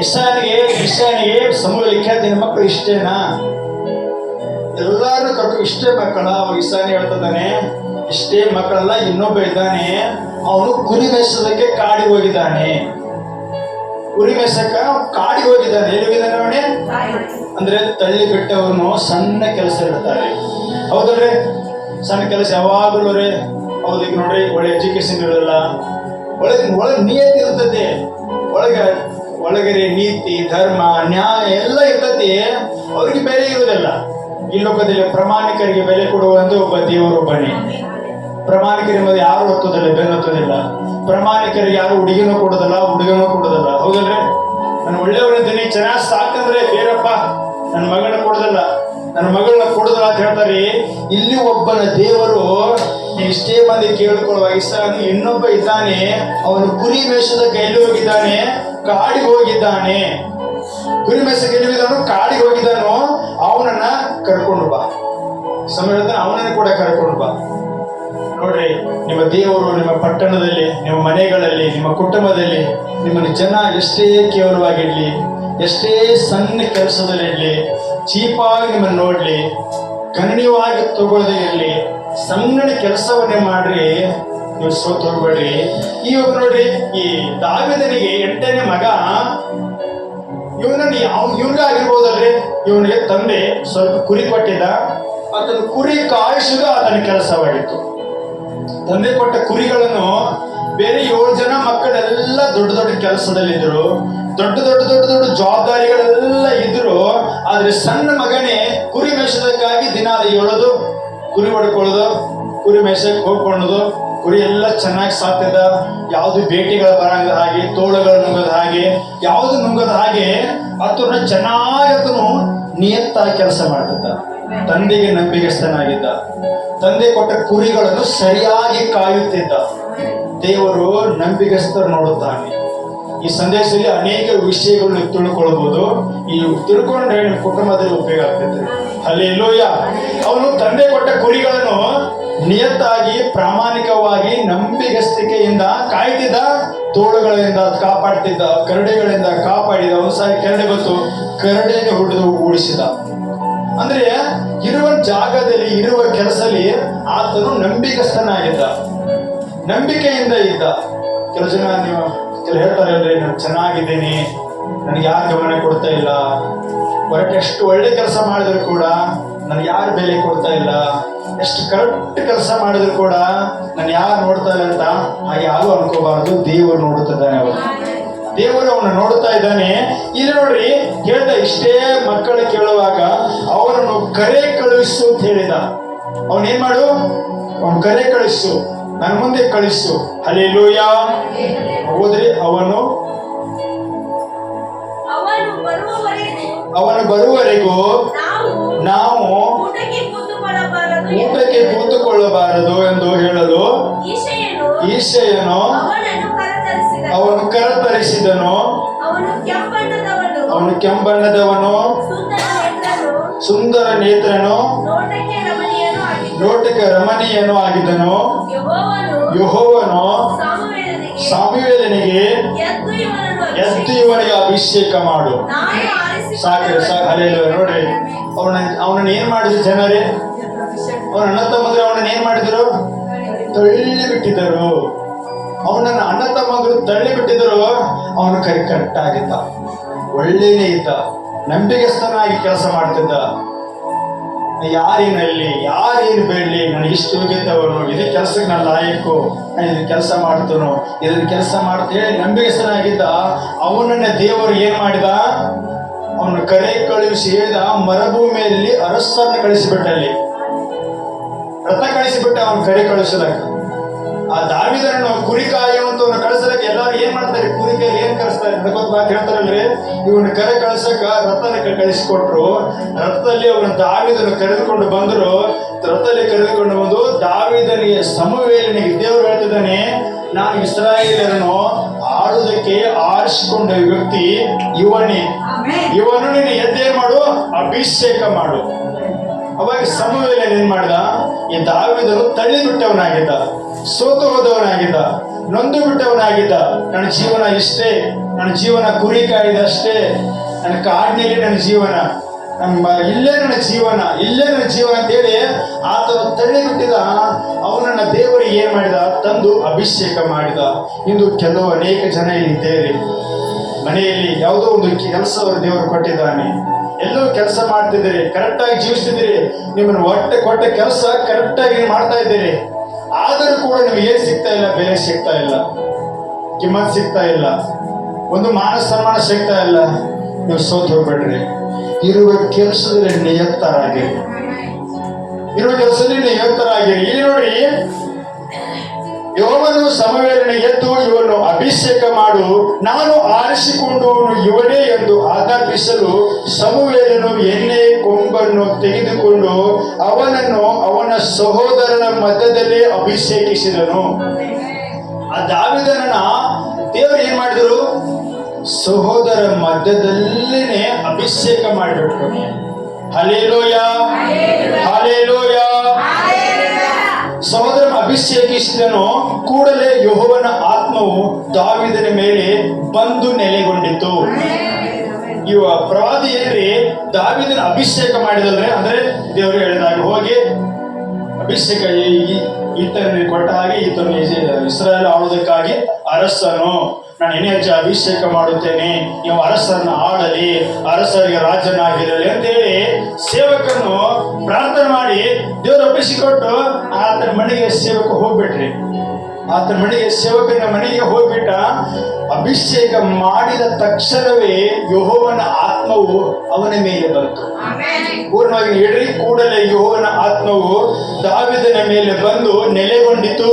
ಇಸಾನಿಗೆ ಸಮೂಹಲಿಕ್ಕೆ ಹೇಳ್ತೀನಿ, ಮಕ್ಕಳು ಇಷ್ಟೇನಾ? ಎಲ್ಲಾರು ಕರ್ಕೊ ಇಷ್ಟೇ ಮಕ್ಕಳ? ಅವ ಇಸಾನಿ ಹೇಳ್ತಿದ್ದಾನೆ, ಇಷ್ಟೇ ಮಕ್ಕಳಲ್ಲ, ಇನ್ನೊಬ್ಬ ಇದ್ದಾನೆ, ಅವನು ಕುರಿ ಮೇಯಿಸೋದಕ್ಕೆ ಕಾಡಿಗೆ ಹೋಗಿದ್ದಾನೆ. ಕುರಿ ಮೇಯ್ಸಕ್ಕ ಕಾಡಿಗೆ ಹೋಗಿದ್ದಾನೆ. ಎಲ್ಲಿ ಹೋಗಿದ್ದಾನೆ ಅವನೇ? ಅಂದ್ರೆ ತಳ್ಳಿ ಬಿಟ್ಟವನು ಸಣ್ಣ ಕೆಲಸ ಇರ್ತಾರೆ, ಹೌದಲ್ರಿ? ಸಣ್ಣ ಕೆಲಸ ಯಾವಾಗಲೂ ರೀ. ಹೌದು, ಈಗ ನೋಡ್ರಿ, ಒಳ್ಳೆ ಎಜುಕೇಶನ್ ಇರಲ್ಲ, ಒಳಗೆ ನಿಯತಿ ಇರ್ತದೆ, ಒಳಗರೆ ನೀತಿ ಧರ್ಮ ನ್ಯಾಯ ಎಲ್ಲ ಇರ್ತತಿ, ಅವ್ರಿಗೆ ಬೆಲೆ ಇರುವುದಿಲ್ಲ. ಈ ಲೋಕದಲ್ಲಿ ಪ್ರಾಮಾಣಿಕರಿಗೆ ಬೆಲೆ ಕೊಡುವ ಒಂದು ಒಬ್ಬ ದೇವರೊಬ್ಬನೇ. ಪ್ರಾಮಾಣಿಕರಿಗೆ ಮೇಲೆ ಯಾರು ಒತ್ತೋದಿಲ್ಲ, ಬೆಲೆ ಒತ್ತೋದಿಲ್ಲ. ಪ್ರಾಮಾಣಿಕರಿಗೆ ಯಾರು ಹುಡುಗಿನೂ ಕೊಡೋದಲ್ಲ, ಹುಡುಗನೂ ಕೊಡೋದಲ್ಲ, ಹೌದಲ್ರಿ? ನಾನು ಒಳ್ಳೆಯವರಿದ್ದೀನಿ, ಚೆನ್ನಾಗಿ ಸಾಕಂದ್ರೆ ಬೇರಪ್ಪ ನನ್ನ ಮಗಳನ್ನ ಕೊಡೋದಲ್ಲ, ನನ್ನ ಮಗಳನ್ನ ಕೊಡೋದಲ್ಲ ಅಂತ ಹೇಳ್ತಾರೆ. ಇಲ್ಲಿ ಒಬ್ಬನ ದೇವರು ಇಷ್ಟೇ ಮಂದಿ ಕೇಳಿಕೊಳ್ಳುವ ಇಸಾನು ಇನ್ನೊಬ್ಬ ಇದ್ದಾನೆ, ಅವನು ಕುರಿ ಮೇಯಿಸೋದಕ್ಕೆ ಎಲ್ಲಿ ಹೋಗಿದ್ದಾನೆ? ಕಾಡಿಗೆ ಹೋಗಿದ್ದಾನೆ. ಕುರಿ ಮೇಯಿಸಕ್ಕೆ ಎಲ್ಲಿ ಹೋಗಿದ್ದಾನೋ? ಕಾಡಿಗೆ ಹೋಗಿದ್ದಾನೋ. ಅವನನ್ನ ಕರ್ಕೊಂಡು ಬಾ. ಸಮಯ ಅವನನ್ನು ಕೂಡ ಕರ್ಕೊಂಡು ಬಾ. ನೋಡ್ರಿ, ನಿಮ್ಮ ದೇವರು ನಿಮ್ಮ ಪಟ್ಟಣದಲ್ಲಿ, ನಿಮ್ಮ ಮನೆಗಳಲ್ಲಿ, ನಿಮ್ಮ ಕುಟುಂಬದಲ್ಲಿ ನಿಮ್ಮನ್ನು ಜನ ಎಷ್ಟೇ ಕೇವಲವಾಗಿರ್ಲಿ, ಎಷ್ಟೇ ಸಣ್ಣ ಕೆಲಸದಲ್ಲಿರಲಿ, ಚೀಪಾಗಿ ನಿಮ್ಮನ್ನು ನೋಡ್ಲಿ, ಗಣನೀಯವಾಗಿ ತಗೊಳ್ಳದೇ ಇರಲಿ, ಸಣ್ಣ ಕೆಲಸವನ್ನೇ ಮಾಡ್ರಿ, ನೀವು ಸೋತು ಹೋಗ್ಬೇಡ್ರಿ. ಈ ಒಬ್ಬ ನೋಡ್ರಿ, ಈ ದಾವೀದನಿಗೆ 8ನೇ ಮಗ, ಇವನಿಗೆ ಆಗಿರ್ಬೋದಲ್ರಿ. ಇವನಿಗೆ ತಂದೆ ಸ್ವಲ್ಪ ಕುರಿ ಕೊಟ್ಟಿದ್ದ, ಅದನ್ನು ಕುರಿ ಕಾಯಿಸುವುದು ಆತನ ಕೆಲಸವಾಗಿತ್ತು. ತಂದೆ ಕೊಟ್ಟ ಕುರಿಗಳನ್ನು ಬೇರೆ 7 ಜನ ಮಕ್ಕಳೆಲ್ಲ ದೊಡ್ಡ ದೊಡ್ಡ ಕೆಲಸದಲ್ಲಿದ್ರು, ದೊಡ್ಡ ಜವಾಬ್ದಾರಿಗಳೆಲ್ಲ ಇದ್ರು. ಆದ್ರೆ ಸಣ್ಣ ಮಗನೇ ಕುರಿ ಮೇಯಿಸೋದಕ್ಕಾಗಿ ದಿನ ಹೇಳೋದು, ಕುರಿ ಹೊಡ್ಕೊಳ್ಳೋದು, ಕುರಿ ಮೇಯ್ಸಕ್ಕೆ ಹೋಗ್ಕೊಳ್ಳೋದು. ಕುರಿ ಎಲ್ಲ ಚೆನ್ನಾಗಿ ಸಾಕ್ತಿದ್ದ, ಯಾವುದು ಬೇಟೆಗಳ ಬರಂಗ ಹಾಗೆ, ತೋಳಗಳು ನುಂಗದ ಹಾಗೆ, ಯಾವುದು ನುಂಗದ ಹಾಗೆ ಆತನ ಚೆನ್ನಾಗಿ ನಿಯತ್ತಾಗಿ ಕೆಲಸ ಮಾಡ್ತಿದ್ದ. ತಂದೆಗೆ ನಂಬಿಕೆಸ್ತನಾಗಿದ್ದ, ತಂದೆ ಕೊಟ್ಟ ಕುರಿಗಳನ್ನು ಸರಿಯಾಗಿ ಕಾಯುತ್ತಿದ್ದ. ದೇವರು ನಂಬಿಕೆಸ್ತರು ನೋಡುತ್ತಾನೆ. ಈ ಸಂದೇಶದಲ್ಲಿ ಅನೇಕ ವಿಷಯಗಳನ್ನು ತಿಳ್ಕೊಳ್ಬಹುದು. ಈ ತಿಳ್ಕೊಂಡ್ರೆ ನಿಮ್ಮ ಕುಟುಂಬದಲ್ಲಿ ಉಪಯೋಗ ಆಗ್ತೈತೆ. ಹಲ್ಲೆಲೂಯಾ. ಅವನು ತಂದೆ ಕೊಟ್ಟ ಕುರಿಗಳನ್ನು ನಿಯತ್ತಾಗಿ, ಪ್ರಾಮಾಣಿಕವಾಗಿ, ನಂಬಿಗಸ್ತಿಕೆಯಿಂದ ಕಾಯ್ತಿದ್ದ, ತೋಳುಗಳಿಂದ ಕಾಪಾಡ್ತಿದ್ದ, ಕರಡೆಗಳಿಂದ ಕಾಪಾಡಿದ. ಒಂದ್ಸಾರಿ ಕರಡೆ ಗೊತ್ತು, ಕರಡೆಗೆ ಹೊಡೆದು ಓಡಿಸಿದ. ಅಂದ್ರೆ ಇರುವ ಜಾಗದಲ್ಲಿ, ಇರುವ ಕೆಲಸದಲ್ಲಿ ಆತನು ನಂಬಿಕಸ್ಥನಾಗಿದ್ದ, ನಂಬಿಕೆಯಿಂದ ಇದ್ದ. ಕೆಲವು ಜನ ಹೇಳ್ತಾರೆ ಅಲ್ರಿ, ನಾನು ಚೆನ್ನಾಗಿದ್ದೀನಿ, ನನಗೆ ಯಾರು ಗಮನ ಕೊಡ್ತಾ ಇಲ್ಲ, ಹೊರಟು ಎಷ್ಟು ಒಳ್ಳೆ ಕೆಲಸ ಮಾಡಿದ್ರು ಕೂಡ ನನಗೆ ಯಾರು ಬೆಲೆ ಕೊಡ್ತಾ ಇಲ್ಲ, ಎಷ್ಟು ಕರೆಕ್ಟ್ ಕೆಲಸ ಮಾಡಿದ್ರು ಕೂಡ ನಾನು ಯಾರು ನೋಡ್ತಾ ಇಲ್ಲ ಅಂತ ಹಾಗೆ ಯಾರು ಅನ್ಕೋಬಾರ್ದು. ದೇವರು ನೋಡುತ್ತಿದ್ದಾನೆ, ದೇವರು ಅವನು ನೋಡ್ತಾ ಇದ್ದಾನೆ. ಇಲ್ಲಿ ನೋಡ್ರಿ, ಹೇಳ್ದ ಇಷ್ಟೇ ಮಕ್ಕಳು ಕೇಳುವಾಗ ಅವನನ್ನು ಕರೆ ಕಳುಹಿಸು ಅಂತ ಹೇಳಿದ. ಅವನೇನ್ ಮಾಡು? ಅವನು ಕರೆ ಕಳಿಸು, ನನ್ನ ಮುಂದೆ ಕಳಿಸು. ಹಲ್ಲೆಲೂಯಾ. ಹೋದ್ರಿ, ಅವನು ಬರುವವರೆಗೂ ನಾವು ಊಟಕ್ಕೆ ಕೂತುಕೊಳ್ಳಬಾರದು ಎಂದು ಹೇಳಲು ಈಶೆಯನು ಅವನು ಕರತರಿಸಿದನು. ಅವನು ಕೆಂಬಣ್ಣದವನು, ಸುಂದರ ನೇತ್ರನು, ನೋಟಕ್ಕೆ ರಮಣೀಯನು ಆಗಿದ್ದನು. ಯೆಹೋವನು ಸಮುವೇಲನಿಗೆ ಎದ್ದು ಇವನಿಗೆ ಅಭಿಷೇಕ ಮಾಡು. ಸಾಕ್ರಿ. ಹಲ್ಲೆಲೂಯಾ. ನೋಡ್ರಿ, ಅವನನ್ನ ಏನ್ ಮಾಡಿದ್ರು ಜನರೇ? ಅವನ ಅಣ್ಣ ತಮ್ಮಂದ್ರೆ ಅವನನ್ನ ಏನ್ ಮಾಡಿದ್ರು? ತಳ್ಳಿ ಬಿಟ್ಟಿದ್ದರು. ಅವನನ್ನ ಅಣ್ಣ ತಮ್ಮಂದ್ರು ತಳ್ಳಿ ಬಿಟ್ಟಿದ್ರು. ಅವನು ಕರೆಕ್ಟಾಗಿದ್ದ, ಒಳ್ಳೆಯೇ ಇದ್ದ, ನಂಬಿಕೆಸ್ತನಾಗಿ ಕೆಲಸ ಮಾಡ್ತಿದ್ದ. ಯಾರೇನಲ್ಲಿ ಯಾರೇನು ಬೇಡಲಿ, ನನಗೆ ಇಷ್ಟು ಯೋಗ್ಯತವನು, ಇದೇ ಕೆಲಸಕ್ಕೆ ನಾನು ಲಾಯಕ್ಕು, ನಾನು ಇದನ್ನ ಕೆಲಸ ಮಾಡ್ತೇನೋ, ಇದನ್ನ ಕೆಲಸ ಮಾಡ್ತೇನೆ ನಂಬಿಕೆಸ್ತನಾಗಿದ್ದ. ಅವನನ್ನ ದೇವರು ಏನ್ ಮಾಡಿದ? ಅವನು ಕರೆ ಕಳುಹಿಸಿ ಹೇಳಿದ, ಮರುಭೂಮಿಯಲ್ಲಿ ಅರಸರನ್ನು ಕಳಿಸಿಬಿಟ್ಟಲ್ಲಿ, ರಥ ಕಳಿಸಿಬಿಟ್ಟ. ಅವನು ಕರೆ ಕಳಿಸಲಕ್ಕ ಆ ದಾವೀದನನ್ನು ಕುರಿ ಕಾಯುವಂತವನ್ನ ಕಳಿಸಲಕ್ಕೆ ಎಲ್ಲರೂ ಏನ್ ಮಾಡ್ತಾರೆ? ಕುರಿಕಾಯಿ ಏನ್ ಕಳಿಸ್ತಾರೆ? ಹೇಳ್ತಾರಲ್ರಿ, ಇವನು ಕರೆ ಕಳಿಸಕ ರಥನ ಕಳಿಸಿಕೊಟ್ರು. ರಥದಲ್ಲಿ ಅವನು ದಾವೀದನ್ನು ಕರೆದುಕೊಂಡು ಬಂದರು. ರಥದಲ್ಲಿ ಕರೆದುಕೊಂಡು ಬಂದು ದಾವೀದನಿಗೆ, ಸಮುವೇಲನಿಗೆ ದೇವರು ಹೇಳ್ತಿದ್ದಾನೆ, ನಾನು ಇಸ್ರಾಯೇಲರನ್ನು ಆಳುವುದಕ್ಕೆ ಆರಿಸಿಕೊಂಡ ವ್ಯಕ್ತಿ ಇವನೇ. ಇವನು ನೀನು ಎದ್ದೇನು ಮಾಡು, ಅಭಿಷೇಕ ಮಾಡು. ಅವಾಗ ಸಮುವೇಲ ಏನ್ ಮಾಡಿದ, ಈ ದಾವೀದನು ತಳ್ಳಿ ಬಿಟ್ಟವನಾಗಿದ್ದ, ಸೋತು ಹೋದವನಾಗಿದ್ದ, ನೊಂದು ಬಿಟ್ಟವನಾಗಿದ್ದ. ನನ್ನ ಜೀವನ ಇಷ್ಟೇ, ನನ್ನ ಜೀವನ ಕುರಿ ಕಾಯ್ದಷ್ಟೇ, ನನ್ನ ಕಾಡಿನಲ್ಲಿ ನನ್ನ ಜೀವನ, ಇಲ್ಲೇ ನನ್ನ ಜೀವನ, ಇಲ್ಲೇ ನನ್ನ ಜೀವನ ಅಂತೇಳಿ ಆತನು ತಳ್ಳಿ ಬಿಟ್ಟಿದ. ಅವನನ್ನ ದೇವರಿಗೆ ಏನ್ ಮಾಡಿದ, ತಂದು ಅಭಿಷೇಕ ಮಾಡಿದ. ಇಂದು ಅನೇಕ ಜನ ಇಲ್ಲಿದ್ದೇವೆ, ಮನೆಯಲ್ಲಿ ಯಾವುದೋ ಒಂದು ಕೆಲಸವನ್ನು ದೇವರು ಕೊಟ್ಟಿದ್ದಾನೆ, ಎಲ್ಲೋ ಕೆಲಸ ಮಾಡ್ತಿದ್ದೀರಿ, ಕರೆಕ್ಟಾಗಿ ಜೀವಿಸ್ತಿದ್ದೀರಿ, ನಿಮ್ಮನ್ನು ಕೊಟ್ಟ ಕೆಲಸ ಕರೆಕ್ಟಾಗಿ ಮಾಡ್ತಾ ಇದ್ದೀರಿ. ಆದರೂ ಕೂಡ ನಿಮ್ಗೆ ಏನ್ ಸಿಗ್ತಾ ಇಲ್ಲ, ಬೆಲೆ ಸಿಗ್ತಾ ಇಲ್ಲ, ಕಿಮ್ಮತ್ ಸಿಗ್ತಾ ಇಲ್ಲ, ಒಂದು ಮಾನ ಸನ್ಮಾನ ಸಿಗ್ತಾ ಇಲ್ಲ. ನೀವು ಸೋತು ಹೋಗ್ಬೇಡ್ರಿ. ಇರುವ ಕೆಲಸದಲ್ಲಿ ನಿಯತ್ತರಾಗಿರಿ, ಇರುವ ಕೆಲಸದಲ್ಲಿ ನಿಯತ್ತರಾಗಿರಿ. ಇಲ್ಲಿ ನೋಡಿ, ಯೋವನು ಸಮವೇಲನ ಎದ್ದು ಇವನು ಅಭಿಷೇಕ ಮಾಡು, ನಾನು ಆರಿಸಿಕೊಂಡವನು ಇವನೇ ಎಂದು ಆಜ್ಞಾಪಿಸಲು ಸಮುವೇಲನು ಎಣ್ಣೆ ಕೊಂಬನ್ನು ತೆಗೆದುಕೊಂಡು ಅವನನ್ನು ಅವನ ಸಹೋದರನ ಮಧ್ಯದಲ್ಲೇ ಅಭಿಷೇಕಿಸಿದನು. ಆ ದಾವೀದನನ್ನ ದೇವರು ಏನ್ ಮಾಡಿದ್ರು, ಸಹೋದರ ಮಧ್ಯದಲ್ಲೇನೆ ಅಭಿಷೇಕ ಮಾಡಿಬಿಟ್ರು. Hallelujah, hallelujah. ಸಹೋದರ ಅಭಿಷೇಕಿಸಿದನು. ಕೂಡಲೇ ಯೆಹೋವನ ಆತ್ಮವು ದಾವೀದನ ಮೇಲೆ ಬಂದು ನೆಲೆಗೊಂಡಿತು. ಇವ ಪ್ರವಾದಿ ಏನ್ರಿ, ದಾವೀದನ ಅಭಿಷೇಕ ಮಾಡಿದಲ್ರಿ, ಅಂದ್ರೆ ದೇವರು ಹೇಳಿದಾಗ ಹೋಗಿ ಅಭಿಷೇಕ ಈತನಿಗೆ ಕೊಟ್ಟ ಹಾಗೆ ಈತನು ಇಸ್ರಾಯೇಲ್ ಆಳುವುದಕ್ಕಾಗಿ ಅರಸನು, ನಾನು ಇನ್ನೇ ಹೆಚ್ಚು ಅಭಿಷೇಕ ಮಾಡುತ್ತೇನೆ, ನೀವು ಅರಸರನ್ನು ಆಳಲಿ, ಅರಸರಿಗೆ ರಾಜನಾಗಿರಲಿ ಅಂತೇಳಿ ಸೇವಕರನ್ನು ಪ್ರಾರ್ಥನೆ ಮಾಡಿ ದೇವರು ಅಭಿಷೇಕ ಕೊಟ್ಟು ಆತನ ಮನೆಗೆ ಸೇವಕ ಹೋಗ್ಬಿಟ್ರಿ. ಆತನ ಮನೆಗೆ ಸೇವಕನ ಮನೆಗೆ ಹೋಗ್ಬಿಟ್ಟ. ಅಭಿಷೇಕ ಮಾಡಿದ ತಕ್ಷಣವೇ ಯೆಹೋವನ ಆತ್ಮವು ಅವನ ಮೇಲೆ ಬಂತು. ಪೂರ್ಣವಾಗಿ ಹೇಳ್ರಿ, ಕೂಡಲೇ ಯೆಹೋವನ ಆತ್ಮವು ದಾವೀದನ ಮೇಲೆ ಬಂದು ನೆಲೆಗೊಂಡಿತು.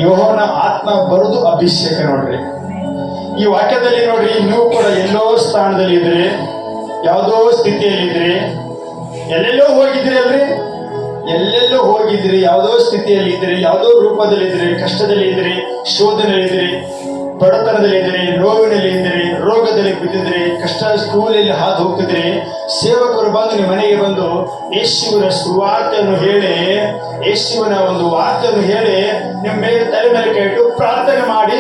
ಯೆಹೋವನ ಆತ್ಮ ಬರುವುದು ಅಭಿಷೇಕ. ನೋಡ್ರಿ, ಈ ವಾಕ್ಯದಲ್ಲಿ ನೋಡ್ರಿ, ನೀವು ಕೂಡ ಎಲ್ಲೋ ಸ್ಥಾನದಲ್ಲಿ ಇದ್ರಿ, ಯಾವುದೋ ಸ್ಥಿತಿಯಲ್ಲಿ ಇದ್ರಿ, ಎಲ್ಲೆಲ್ಲೋ ಹೋಗಿದ್ರಿ ಅಲ್ರಿ, ಎಲ್ಲೆಲ್ಲೋ ಹೋಗಿದ್ರಿ, ಯಾವುದೋ ಸ್ಥಿತಿಯಲ್ಲಿ ಇದ್ರಿ, ಯಾವುದೋ ರೂಪದಲ್ಲಿ ಇದ್ರಿ, ಕಷ್ಟದಲ್ಲಿ ಇದ್ರಿ, ಶೋಧನೆಯಲ್ಲಿ ಇದ್ರಿ, ಬಡತನದಲ್ಲಿ ಇದ್ರಿ, ನೋವಿನಲ್ಲಿ ಇದ್ರಿ, ರೋಗದಲ್ಲಿ ಬಿದ್ದಿದ್ರಿ, ಕಷ್ಟ ಸ್ಕೂಲಲ್ಲಿ ಹಾದು ಹೋಗ್ತಿದ್ರಿ. ಸೇವಕರು ಬಂದು ನಿಮ್ಮ ಮನೆಗೆ ಬಂದು ಯೇಸುವಿನ ಸುವಾರ್ತೆಯನ್ನು ಹೇಳಿ, ಯೇಸುವಿನ ಒಂದು ವಾರ್ತೆಯನ್ನು ಹೇಳಿ ನಿಮ್ಮ ಮೇಲೆ ತಲೆ ಮೇಲೆ ಕೈ ಇಟ್ಟು ಪ್ರಾರ್ಥನೆ ಮಾಡಿ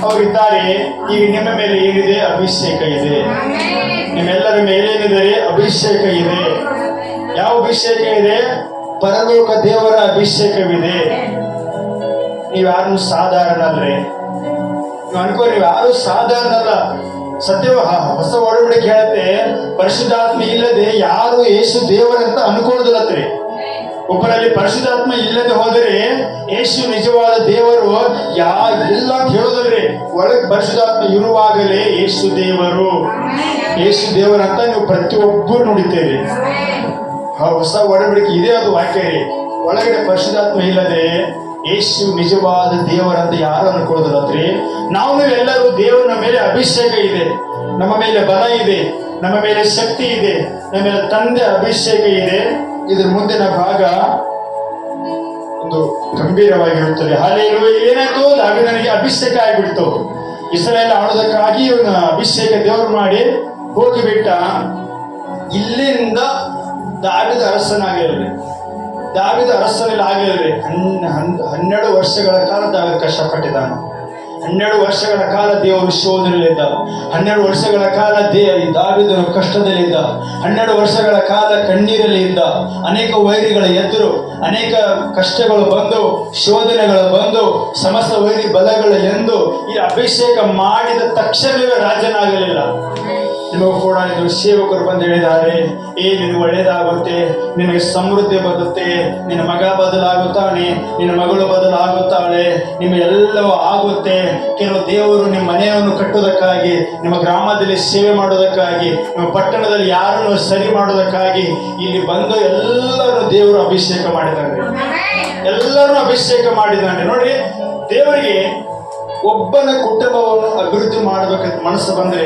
ಅವರಿದ್ದಾರೆ. ಈಗ ನಿಮ್ಮ ಮೇಲೆ ಏನಿದೆ, ಅಭಿಷೇಕ ಇದೆ. ನಿಮ್ಮೆಲ್ಲರ ಮೇಲೆ ಏನಿದೆ, ಅಭಿಷೇಕ ಇದೆ. ಯಾವ ಅಭಿಷೇಕ ಇದೆ? ಪರಲೋಕ ದೇವರ ಅಭಿಷೇಕವಿದೆ. ನೀವ್ಯಾರು ಸಾಧಾರಣ ಅಲ್ರಿ, ನೀವು ಅನ್ಕೋ, ನೀವು ಯಾರು ಸಾಧಾರಣ ಅಲ್ಲ. ಸತ್ಯ ಹೊಸ ಒಡಂಬಡಿಕೆ ಹೇಳುತ್ತೆ, ಪರಿಶುದ್ಧಾತ್ಮ ಇಲ್ಲದೆ ಯಾರು ಯೇಸು ದೇವರಂತ ಅನ್ಕೊಳ್ಳೋದಿಲ್ಲತ್ರಿ. ಒಬ್ಬರಲ್ಲಿ ಪರಿಶುದ್ಧಾತ್ಮ ಇಲ್ಲದೆ ಹೋದರೆ ಯೇಸು ನಿಜವಾದ ದೇವರು ಇಲ್ಲ ಅಂತ ಹೇಳೋದಲ್ರಿ. ಒಳಗೆ ಪರಿಶುದ್ಧಾತ್ಮ ಇರುವಾಗಲೇ ಯೇಸು ದೇವರು, ಯೇಸು ದೇವರಂತ ನೀವು ಪ್ರತಿಯೊಬ್ಬರು ನುಡಿತೇವೆ. ಹೊಸ ಒಡಂಬಡಿಕೆ ಇದೇ ಅದು ವಾಕ್ಯ ರೀ. ಒಳಗಡೆ ಪರಿಶುದ್ಧಾತ್ಮ ಇಲ್ಲದೆ ಯೇಸು ನಿಜವಾದ ದೇವರಂತ ಯಾರು ಅನ್ಕೊಳ್ಳೋದಿಲ್ಲತ್ರಿ. ನಾವೆಲ್ಲರೂ ದೇವರ ಮೇಲೆ ಅಭಿಷೇಕ ಇದೆ, ನಮ್ಮ ಮೇಲೆ ಬಲ ಇದೆ, ನಮ್ಮ ಮೇಲೆ ಶಕ್ತಿ ಇದೆ, ನಮ್ಮ ಮೇಲೆ ತಂದೆ ಅಭಿಷೇಕ ಇದೆ. ಇದ್ರ ಮುಂದಿನ ಭಾಗ ಒಂದು ಗಂಭೀರವಾಗಿರುತ್ತದೆ. ಹಲ್ಲೆಲೂಯಾ. ಏನಾಯ್ತು? ದಾವೀದನಿಗೆ ಅಭಿಷೇಕ ಆಗಿಬಿಡ್ತು. ಇಸ್ರಾಯೇಲ್ ಆಳೋದಕ್ಕಾಗಿ ಇವನ ಅಭಿಷೇಕ ದೇವರು ಮಾಡಿ ಹೋಗಿಬಿಟ್ಟ. ಇಲ್ಲಿಂದ ದಾವೀದ ಅರಸನಾಗಿರಲಿ, ದಾವೀದ ಅರಸನಲ್ಲಿ ಆಗಿರಲಿ. 12 ವರ್ಷಗಳ ಕಾಲ ದಾವೀದ ಕಷ್ಟಪಟ್ಟಿದ್ದಾನೆ. 12 ವರ್ಷಗಳ ಕಾಲ ದೇವರು ಶೋಧನೆಯಲ್ಲಿದ್ದ. 12 ವರ್ಷಗಳ ಕಾಲ ದಾವೀದನು ಕಷ್ಟದಲ್ಲಿದ್ದ. 12 ವರ್ಷಗಳ ಕಾಲ ಕಣ್ಣೀರಲ್ಲಿ ಇದ್ದ. ಅನೇಕ ವೈರಿಗಳ ಎದುರು ಅನೇಕ ಕಷ್ಟಗಳು ಬಂದು, ಶೋಧನೆಗಳು ಬಂದು, ಸಮಸ್ತ ವೈರಿ ಬಲಗಳು ಎಂದು ಈ ಅಭಿಷೇಕ ಮಾಡಿದ ತಕ್ಷಣವೇ ರಾಜನಾಗಲಿಲ್ಲ. ನಿಮಗೂ ಕೂಡ ಇದು ಸೇವಕರು ಬಂದು ಹೇಳಿದ್ದಾರೆ, ನಿನಗೆ ಒಳ್ಳೆಯದಾಗುತ್ತೆ, ನಿನಗೆ ಸಮೃದ್ಧಿ ಬರುತ್ತೆ, ನಿನ್ನ ಮಗ ಬದಲಾಗುತ್ತಾನೆ, ನಿನ್ನ ಮಗಳು ಬದಲಾಗುತ್ತಾಳೆ, ನಿಮಗೆಲ್ಲವೂ ಆಗುತ್ತೆ. ಕೆಲವು ದೇವರು ನಿಮ್ಮ ಮನೆಯನ್ನು ಕಟ್ಟುವುದಕ್ಕಾಗಿ, ನಿಮ್ಮ ಗ್ರಾಮದಲ್ಲಿ ಸೇವೆ ಮಾಡೋದಕ್ಕಾಗಿ, ನಿಮ್ಮ ಪಟ್ಟಣದಲ್ಲಿ ಯಾರನ್ನು ಸರಿ ಮಾಡೋದಕ್ಕಾಗಿ ಇಲ್ಲಿ ಬಂದು ಎಲ್ಲರೂ ದೇವರು ಅಭಿಷೇಕ ಮಾಡಿದ್ದಾರೆ. ಎಲ್ಲರೂ ಅಭಿಷೇಕ ಮಾಡಿದ್ದಾನೆ. ನೋಡಿ, ದೇವರಿಗೆ ಒಬ್ಬನ ಕುಟುಂಬವನ್ನು ಅಭಿವೃದ್ಧಿ ಮಾಡಬೇಕಂತ ಮನಸ್ಸು ಬಂದ್ರೆ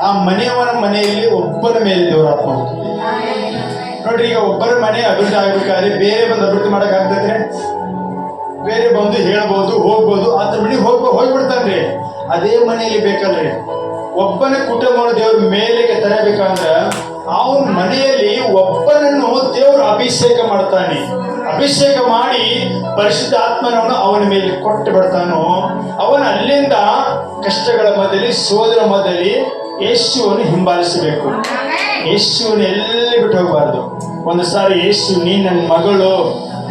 ಆ ಮನೆಯವನ ಮನೆಯಲ್ಲಿ ಒಬ್ಬನ ಮೇಲೆ ದೇವರ ಆತ್ಮ ಹೋಗ್ತದೆ. ನೋಡ್ರಿ, ಈಗ ಒಬ್ಬರ ಮನೆ ಅಭಿವೃದ್ಧಿ ಆಗ್ಬೇಕಾದ್ರೆ ಬೇರೆ ಬಂದು ಅಭಿವೃದ್ಧಿ ಮಾಡಕ್ ಆಗ್ತೈತೆ? ಬೇರೆ ಬಂದು ಹೇಳ್ಬೋದು, ಅದೇ ಮನೆಯಲ್ಲಿ ಬೇಕಲ್ರಿ. ಒಬ್ಬನ ಕುಟುಂಬವನ್ನು ದೇವ್ರ ಮೇಲೆಗೆ ತರಬೇಕಂದ್ರ ಅವನ ಮನೆಯಲ್ಲಿ ಒಬ್ಬನನ್ನು ದೇವರು ಅಭಿಷೇಕ ಮಾಡ್ತಾನೆ. ಅಭಿಷೇಕ ಮಾಡಿ ಪರಿಶುದ್ಧ ಆತ್ಮನನ್ನು ಅವನ ಮೇಲೆ ಕೊಟ್ಟು ಬಿಡ್ತಾನೋ, ಅವನ ಅಲ್ಲಿಂದ ಕಷ್ಟಗಳ ಮಧ್ಯದಲ್ಲಿ, ಸೋದರ ಮಧ್ಯದಲ್ಲಿ ಯೇಸುವನ್ನು ಹಿಂಬಾಲಿಸಬೇಕು. ಯೇಸುವನ್ನು ಎಲ್ಲಿ ಬಿಟ್ಟು ಹೋಗಬಾರ್ದು. ಒಂದು ಸಾರಿ ಯೇಸು ನೀ ನನ್ನ ಮಗಳು,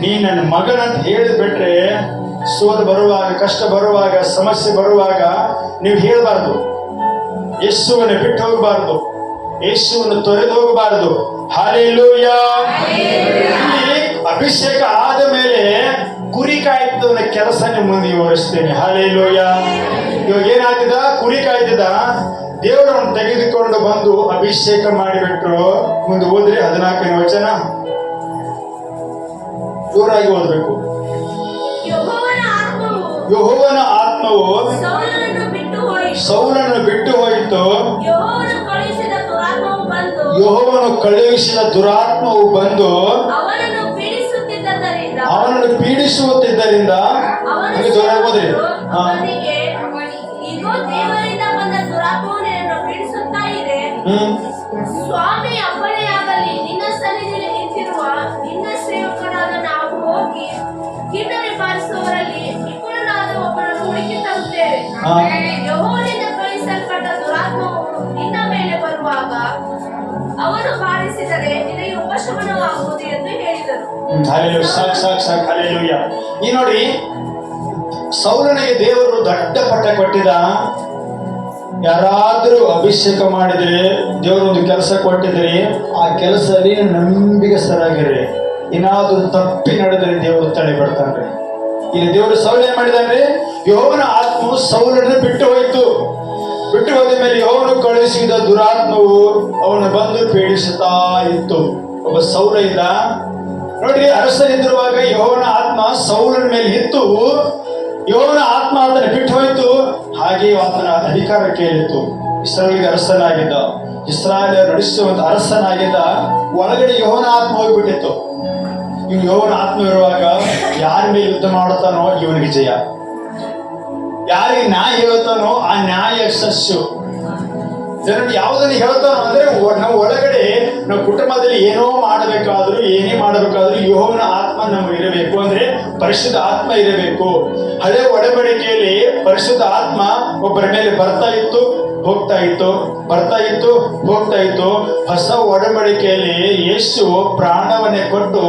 ನೀ ನನ್ನ ಮಗನಂತ ಹೇಳಿದ್ಬಿಟ್ರೆ, ಸೋದ ಬರುವಾಗ, ಕಷ್ಟ ಬರುವಾಗ, ಸಮಸ್ಯೆ ಬರುವಾಗ ನೀವು ಹೇಳಬಾರ್ದು. ಯೇಸುವನ್ನು ಬಿಟ್ಟು ಹೋಗಬಾರ್ದು, ಯೇಸುವನ್ನು ತೊರೆದು ಹೋಗಬಾರ್ದು. ಹಲ್ಲೆಲೂಯಾ. ಇಲ್ಲಿ ಅಭಿಷೇಕ ಆದ ಮೇಲೆ ಕುರಿ ಕಾಯ್ದವನ ಕೆಲಸ ನಿಮ್ಮ ಮುಂದೆ ವಿವರಿಸ್ತೇನೆ. ಹಲ್ಲೆಲೂಯಾ. ಇವಾಗ ಏನಾಗ್ತಿದ? ಕುರಿ ಕಾಯ್ತಿದ್ದ, ದೇವರನ್ನು ತೆಗೆದುಕೊಂಡು ಬಂದು ಅಭಿಷೇಕ ಮಾಡಿಬಿಟ್ರು. ಮುಂದೆ ಓದ್ರಿ 14ನೇ ವಚನ, ಜೋರಾಗಿ ಓದ್ಬೇಕು. ಯೆಹೋವನ ಆತ್ಮವು ಸೌಲನನ್ನು ಬಿಟ್ಟು ಹೋಯಿತು. ಯೆಹೋವನು ಕಳುಹಿಸಿದ ದುರಾತ್ಮವು ಬಂದು ಅವನನ್ನು ಪೀಡಿಸುತ್ತಿದ್ದರಿಂದ ಜೋರಾಗಿ ಓದ್ರಿ. ಸ್ವಾಮಿ ಅಪ್ಪಣೆಯಾಗಲಿ, ನಿನ್ನ ಸನ್ನಿಧಿಯಲ್ಲಿ ನಿಂತಿರುವ ನಿನ್ನ ಸೇವಕರಾದ ನಾವು ಹೋಗಿ ಕಿನ್ನರಿ ಬಾರಿಸುವವರಲ್ಲಿ ನಿಪುಣನಾದ ಒಬ್ಬನನ್ನು ಹುಡುಕಿ ತರುತ್ತೇವೆ. ಯೆಹೋವನಿಂದ ಕಳುಹಿಸಲ್ಪಟ್ಟ ದುರಾತ್ಮವು ನಿನ್ನ ಮೇಲೆ ಬರುವಾಗ ಅವನು ಬಾರಿಸಿದರೆ ನಿನಗೆ ಉಪಶಮನವಾಗುವುದು ಎಂದು ಹೇಳಿದರು. ಹಲ್ಲೆಲೂಯಾ. ಈ ನೋಡಿ, ಸೌಲನಿಗೆ ದೇವರು ದೊಡ್ಡ ಪಟ್ಟ ಕೊಟ್ಟಿದ. ಯಾರಾದರೂ ಅಭಿಷೇಕ ಮಾಡಿದ್ರೆ, ದೇವರೊಂದು ಕೆಲಸ ಕೊಟ್ಟಿದ್ರೆ, ಆ ಕೆಲಸದಲ್ಲಿ ನಂಬಿಕೆಸ್ಥರಾಗಿರ್ರಿ. ಏನಾದರೂ ತಪ್ಪಿ ನಡೆದರೆ ದೇವರು ತಡೆ ಬಿಡ್ತಾನ್ರಿ. ಇಲ್ಲಿ ದೇವರು ಸೌಲ ಏನ್ ಮಾಡಿದಾನ್ರಿ? ಯೆಹೋವನ ಆತ್ಮವು ಸೌಲನ್ನು ಬಿಟ್ಟು ಹೋಯಿತು. ಬಿಟ್ಟು ಹೋದ ಮೇಲೆ ಯೆಹೋವನು ಕಳುಹಿಸಿದ ದುರಾತ್ಮವು ಅವನು ಬಂದು ಪೀಡಿಸುತ್ತಾ ಇತ್ತು. ಒಬ್ಬ ಸೌಲ ಇದ್ದ ನೋಡ್ರಿ, ಅರಸನಿದ್ದಿರುವಾಗ ಯೆಹೋವನ ಆತ್ಮ ಸೌಲನ ಮೇಲೆ ಇತ್ತು. ಯೆಹೋವನ ಆತ್ಮ ಆತನ ಬಿಟ್ಟು ಹೋಯಿತು. ಹಾಗೆಯೇ ಆತನ ಅಧಿಕಾರ ಕೇಳಿತ್ತು. ಇಸ್ರಾಯೇಲಿಗೆ ಅರಸನಾಗಿದ್ದ, ಇಸ್ರಾಯೇಲ್ ನಡೆಸುವಂತ ಅರಸನಾಗಿದ್ದ. ಒಳಗಡೆ ಯೆಹೋವನ ಆತ್ಮ ಹೋಗ್ಬಿಟ್ಟಿತ್ತು. ಇವ್ನು ಯೆಹೋವನ ಆತ್ಮ ಇರುವಾಗ ಯಾರ ಮೇಲೆ ಯುದ್ಧ ಮಾಡುತ್ತಾನೋ ಇವನಿಗೆ ಜಯ. ಯಾರಿಗೆ ನ್ಯಾಯ ಹೇಳ್ತಾನೋ ಆ ನ್ಯಾಯ ಯಶಸ್ಸು. ಜನರು ಯಾವುದನ್ನು ಹೇಳ್ತಾನೋ ಅಂದ್ರೆ, ನಾವು ಒಳಗಡೆ ನಾವು ಕುಟುಂಬದಲ್ಲಿ ಏನೋ ಮಾಡಬೇಕಾದ್ರೂ, ಏನೇ ಮಾಡಬೇಕಾದ್ರೂ ಯೆಹೋವನ ಆತ್ಮ ನಮಗೆ ಇರಬೇಕು. ಅಂದ್ರೆ ಪರಿಶುದ್ಧ ಆತ್ಮ ಇರಬೇಕು. ಹಳೆ ಒಡಂಬಡಿಕೆಯಲ್ಲಿ ಪರಿಶುದ್ಧ ಆತ್ಮ ಒಬ್ಬರ ಮೇಲೆ ಬರ್ತಾ ಇತ್ತು, ಹೋಗ್ತಾ ಇತ್ತು, ಬರ್ತಾ ಇತ್ತು, ಹೋಗ್ತಾ ಇತ್ತು. ಹೊಸ ಒಡಂಬಡಿಕೆಯಲ್ಲಿ ಯೇಸು ಪ್ರಾಣವನ್ನೇ ಕೊಟ್ಟು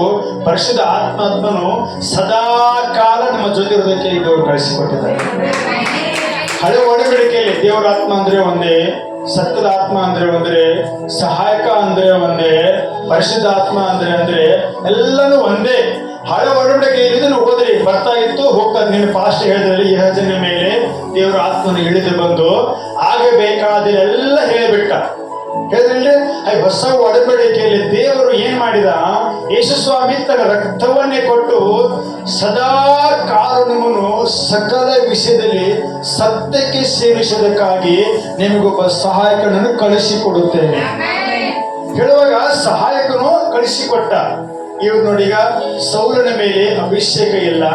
ಪರಿಶುದ್ಧ ಆತ್ಮನು ಸದಾ ಕಾಲ ನಮ್ಮ ಜೊತೆ ಇರೋದಕ್ಕೆ ದೇವರು ಕಳಿಸಿಕೊಟ್ಟಿದ್ದಾರೆ. ಹಳೆ ಒಡಂಬಡಿಕೆಯಲ್ಲಿ ದೇವರ ಆತ್ಮ ಅಂದ್ರೆ ಒಂದೇ, ಸತ್ಯದ ಆತ್ಮ ಅಂದ್ರೆ ಒಂದೇ, ಸಹಾಯಕ ಅಂದ್ರೆ ಒಂದೇ, ಪರಿಶುದ್ಧ ಆತ್ಮ ಅಂದ್ರೆ ಎಲ್ಲನೂ ಒಂದೇ. ಹಳೆ ಒಡಂಬಡಿಕೆ ಇದನ್ನು ಓದ್ರಿ, ಬರ್ತಾ ಇತ್ತು, ಹೋಗ್ತಾ. ನೀನು ಫಾಸ್ಟ್ ಹೇಳಿದ್ರಲ್ಲಿ ಯೆಹೋವನ ಮೇಲೆ ದೇವರ ಆತ್ಮನ ಇಳಿದು ಬಂದು ಆಗಬೇಕಾದೆಲ್ಲ ಹೇಳಿಬಿಟ್ಟ. ಹೇಳಿದ್ರೆ ಹೊಸ ಒಡಂಬಡಿಕೆಯಲ್ಲಿ ದೇವರು ಏನ್ ಮಾಡಿದ? ಯೇಸು ಸ್ವಾಮಿ ತನ್ನ ರಕ್ತವನ್ನೇ ಕೊಟ್ಟು ಸದಾ ಕಾಲ ನಮ್ಮನ್ನು ಸಕಲ ವಿಷಯದಲ್ಲಿ ಸತ್ಯಕ್ಕೆ ಸೇರಿಸುವುದಕ್ಕಾಗಿ ನಿಮಗೊಬ್ಬ ಸಹಾಯಕನನ್ನು ಕಳಿಸಿಕೊಡುತ್ತೇನೆ ಹೇಳುವಾಗ ಸಹಾಯಕನು ಕಳಿಸಿಕೊಟ್ಟ. ಇವ್ರು ನೋಡಿ, ಈಗ ಸೌಲನ ಮೇಲೆ ಅಭಿಷೇಕ ಎಲ್ಲ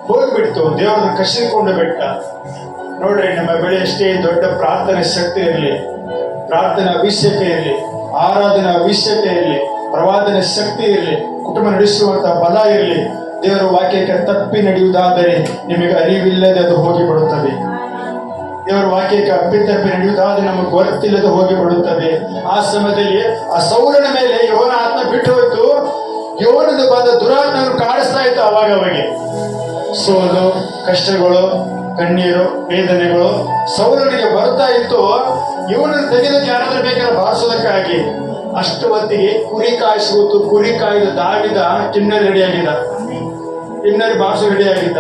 ಹೋಗ್ಬಿಡ್ತು, ದೇವರನ್ನು ಕಸಿದುಕೊಂಡು ಬಿಟ್ಟ. ನೋಡ್ರಿ, ನಮ್ಮ ಬಳಿ ಎಷ್ಟೇ ದೊಡ್ಡ ಪ್ರಾರ್ಥನೆ ಶಕ್ತಿ ಇರಲಿ, ಪ್ರಾರ್ಥನೆ ಅಭಿಷೇಕ ಇರಲಿ, ಆರಾಧನೆ ಅಭಿಷೇಕ ಇರಲಿ, ಪ್ರವಾದನೆ ಶಕ್ತಿ ಇರಲಿ, ಕುಟುಂಬ ನಡೆಸುವಂತ ಬಲ ಇರಲಿ, ದೇವರ ವಾಕ್ಯಕ್ಕೆ ತಪ್ಪಿ ನಡೆಯುವುದಾದರೆ ನಿಮಗೆ ಅರಿವಿಲ್ಲದೆ ಅದು ಹೋಗಿಬಿಡುತ್ತದೆ. ದೇವರ ವಾಕ್ಯಕ್ಕೆ ಅಪ್ಪಿತಪ್ಪಿ ನಡೆಯುವುದಾದರೆ ನಮಗೆ ಗೊತ್ತಿಲ್ಲದೆ ಹೋಗಿಬಿಡುತ್ತದೆ. ಆ ಸಮಯದಲ್ಲಿ ಆ ಸೌಲನ ಮೇಲೆ ಯೆಹೋವನ ಆತ್ಮ ಬಿಟ್ಟು ಹೋಯ್ತು. ಯೆಹೋವನಿಂದ ಬಂದ ದುರಾತ್ಮವನ್ನು ಕಾಡಿಸ್ತಾ ಇತ್ತು. ಅವಾಗವಾಗೆ ಸೋಲು, ಕಷ್ಟಗಳು, ಕಣ್ಣೀರು, ವೇದನೆಗಳು ಸೌಲನಿಗೆ ಬರ್ತಾ ಇತ್ತು. ಇವನನ್ನು ತೆಗೆದಕ್ಕೆ ಯಾರಾದ್ರೂ ಬೇಕಾದ್ರೆ ಬಾರಿಸೋದಕ್ಕಾಗಿ ಅಷ್ಟು ಹೊತ್ತಿಗೆ ಕುರಿ ಕಾಯಿಸುವುದು. ಕುರಿ ಕಾಯ್ದು ದಾವಿದ ಕಿನ್ನರಿ ರೆಡಿ ಆಗಿದ್ದ, ಕಿನ್ನರಿ ಬಾರಿಸೋ ರೆಡಿ ಆಗಿದ್ದ,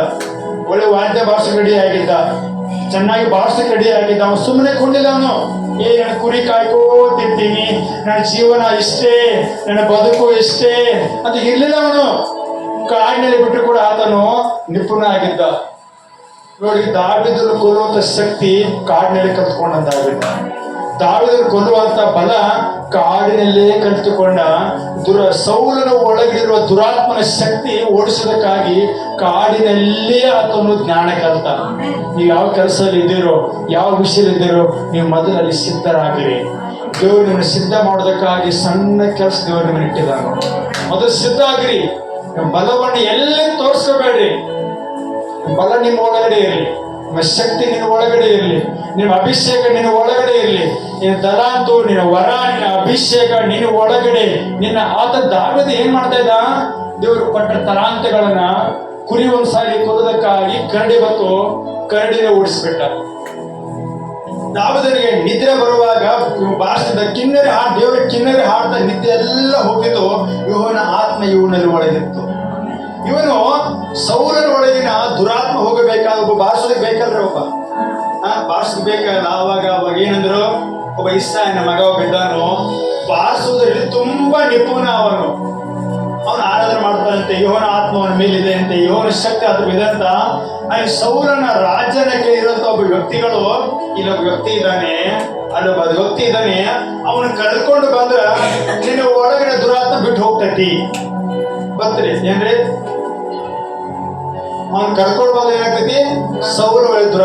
ಒಳ್ಳೆ ವಾದ್ಯ ಬಾರಿಸೋ ರೆಡಿ ಆಗಿದ್ದ, ಚೆನ್ನಾಗಿ ಬಾರಿಸೋಕೆ ರೆಡಿ ಆಗಿದ್ದ. ಅವನು ಸುಮ್ಮನೆ ಕೊಂಡಿಲ್ಲ. ಅವನು ನಾನು ಕುರಿ ಕಾಯ್ಕೋತಿರ್ತೀನಿ, ನನ್ನ ಜೀವನ ಇಷ್ಟೇ, ನನ್ನ ಬದುಕು ಇಷ್ಟೇ ಅಂತ ಇರ್ಲಿಲ್ಲ. ಅವನು ಕಾಡಿನಲ್ಲಿ ಬಿಟ್ಟು ಕೂಡ ಆತನು ನಿಪುಣ ಆಗಿದ್ದ. ನೋಡಿ, ದಾವಿದನ್ನು ಕೊಲ್ಲುವಂತ ಶಕ್ತಿ ಕಾಡಿನಲ್ಲಿ ಕಲ್ತ್ಕೊಂಡಂತಾಗಿದ್ದ. ದಾವಿದನ್ನು ಕೊಲ್ಲುವಂತ ಬಲ ಕಾಡಿನಲ್ಲೇ ಕಲಿತುಕೊಂಡ ಸೌಲನ ಒಳಗಿರುವ ದುರಾತ್ಮನ ಶಕ್ತಿ ಓಡಿಸೋದಕ್ಕಾಗಿ ಕಾಡಿನಲ್ಲೇ ಆತನು ಜ್ಞಾನ ಕಲಿತ. ನೀವು ಯಾವ ಕೆಲಸದಲ್ಲಿ ಇದ್ದೀರೋ, ಯಾವ ವಿಷಯದಲ್ಲಿದ್ದೀರೋ, ನೀವು ಮೊದಲಲ್ಲಿ ಸಿದ್ಧರಾಗಿರಿ. ದೇವರು ನಿಮ್ಮನ್ನು ಸಿದ್ಧ ಮಾಡೋದಕ್ಕಾಗಿ ಸಣ್ಣ ಕೆಲಸ ದೇವರು ನಿಮ್ಮನ್ನು ಇಟ್ಟಿದ್ದಾನೆ. ಮೊದಲು ಸಿದ್ಧ ಆಗಿರಿ. ನಿಮ್ಮ ಬಲವನ್ನು ಎಲ್ಲಿ ತೋರಿಸ್ಕೋಬೇಡ್ರಿ. ಬಲ ನಿಮ್ಮ ಒಳಗಡೆ ಇರಲಿ, ನಿಮ್ಮ ಶಕ್ತಿ ನಿನ್ನ ಒಳಗಡೆ ಇರಲಿ, ನಿಮ್ಮ ಅಭಿಷೇಕ ನಿನ್ನ ಒಳಗಡೆ ಇರಲಿ. ನಿನ್ನ ತಲಾಂತು, ನಿನ್ನ ವರ, ನಿನ್ನ ಅಭಿಷೇಕ ನಿನ್ನ ಒಳಗಡೆ. ನಿನ್ನ ದಾವಿದ ಏನ್ ಮಾಡ್ತಾ ಇದ್ದ? ದೇವರು ಕೊಟ್ಟ ತಲಾಂತಗಳನ್ನ ಕುರಿ ಒಂದ್ಸಾರಿ ಕೊಲ್ಲೋದಕ್ಕಾಗಿ ಕರಡಿ ಬಂತು, ಕರಡಿನ ಓಡಿಸ್ಬಿಟ್ಟ. ದಾವಿದನಿಗೆ ನಿದ್ರೆ ಬರುವಾಗ ಬಾರಿಸಿದ ಕಿನ್ನರಿ ದೇವರ ಕಿನ್ನರಿ ಹಾಡ್ತಾ ನಿದ್ದೆ ಎಲ್ಲ ಹೋಗಿದ್ದು. ಇವನ ಆತ್ಮ ಇವನಲ್ಲಿ ಒಳಗಿತ್ತು. ಇವನು ಸೌಲನ ಒಳಗಿನ ದುರಾತ್ಮ ಹೋಗಬೇಕಾದ ಒಬ್ಬ ಬಾರಿಸೋದಕ್ಕೆ ಬೇಕಲ್ರಿ, ಒಬ್ಬ ಬಾರಿಸೋದಕ್ಕೆ ಬೇಕಲ್ಲ. ಅವಾಗ ಏನಂದ್ರು, ಒಬ್ಬ ಇಸ್ರಾಯೇಲನ ಮಗ ಬಿದ್ದಾನು, ಬಾರಿಸೋದ್ರಲ್ಲಿ ತುಂಬಾ ನಿಪುಣ. ಅವನು ಆರಾಧನೆ ಮಾಡ್ತಾನಂತೆ. ಯೋಹನ ಆತ್ಮ ಅವನ ಮೇಲಿದೆ ಅಂತೆ, ಯೋಹನ ಶಕ್ತಿ ಅದ್ರ ಇದೆ ಅಂತ. ಅಲ್ಲಿ ಸೌಲನ ರಾಜನಕ್ಕೆ ಇರುವಂತ ಒಬ್ಬ ವ್ಯಕ್ತಿಗಳು, ಇಲ್ಲೊಬ್ಬ ವ್ಯಕ್ತಿ ಇದ್ದಾನೆ, ಅಲ್ಲೊಬ್ಬ ವ್ಯಕ್ತಿ ಇದ್ದಾನೆ, ಅವನು ಕರೆದುಕೊಂಡು ಬಂದ್ರ ನಿನ್ನ ಒಳಗಿನ ದುರಾತ್ಮ ಬಿಟ್ಟು ಹೋಗ್ತೈತಿ. ಬತ್ರಿ ಏನ್ರಿ? ಅವನು ಕರ್ಕೊಂಡು ಬಂದ ಏನಾಗ್ತೈತಿ? ಸೌಲ ದುರಾತ್ಮ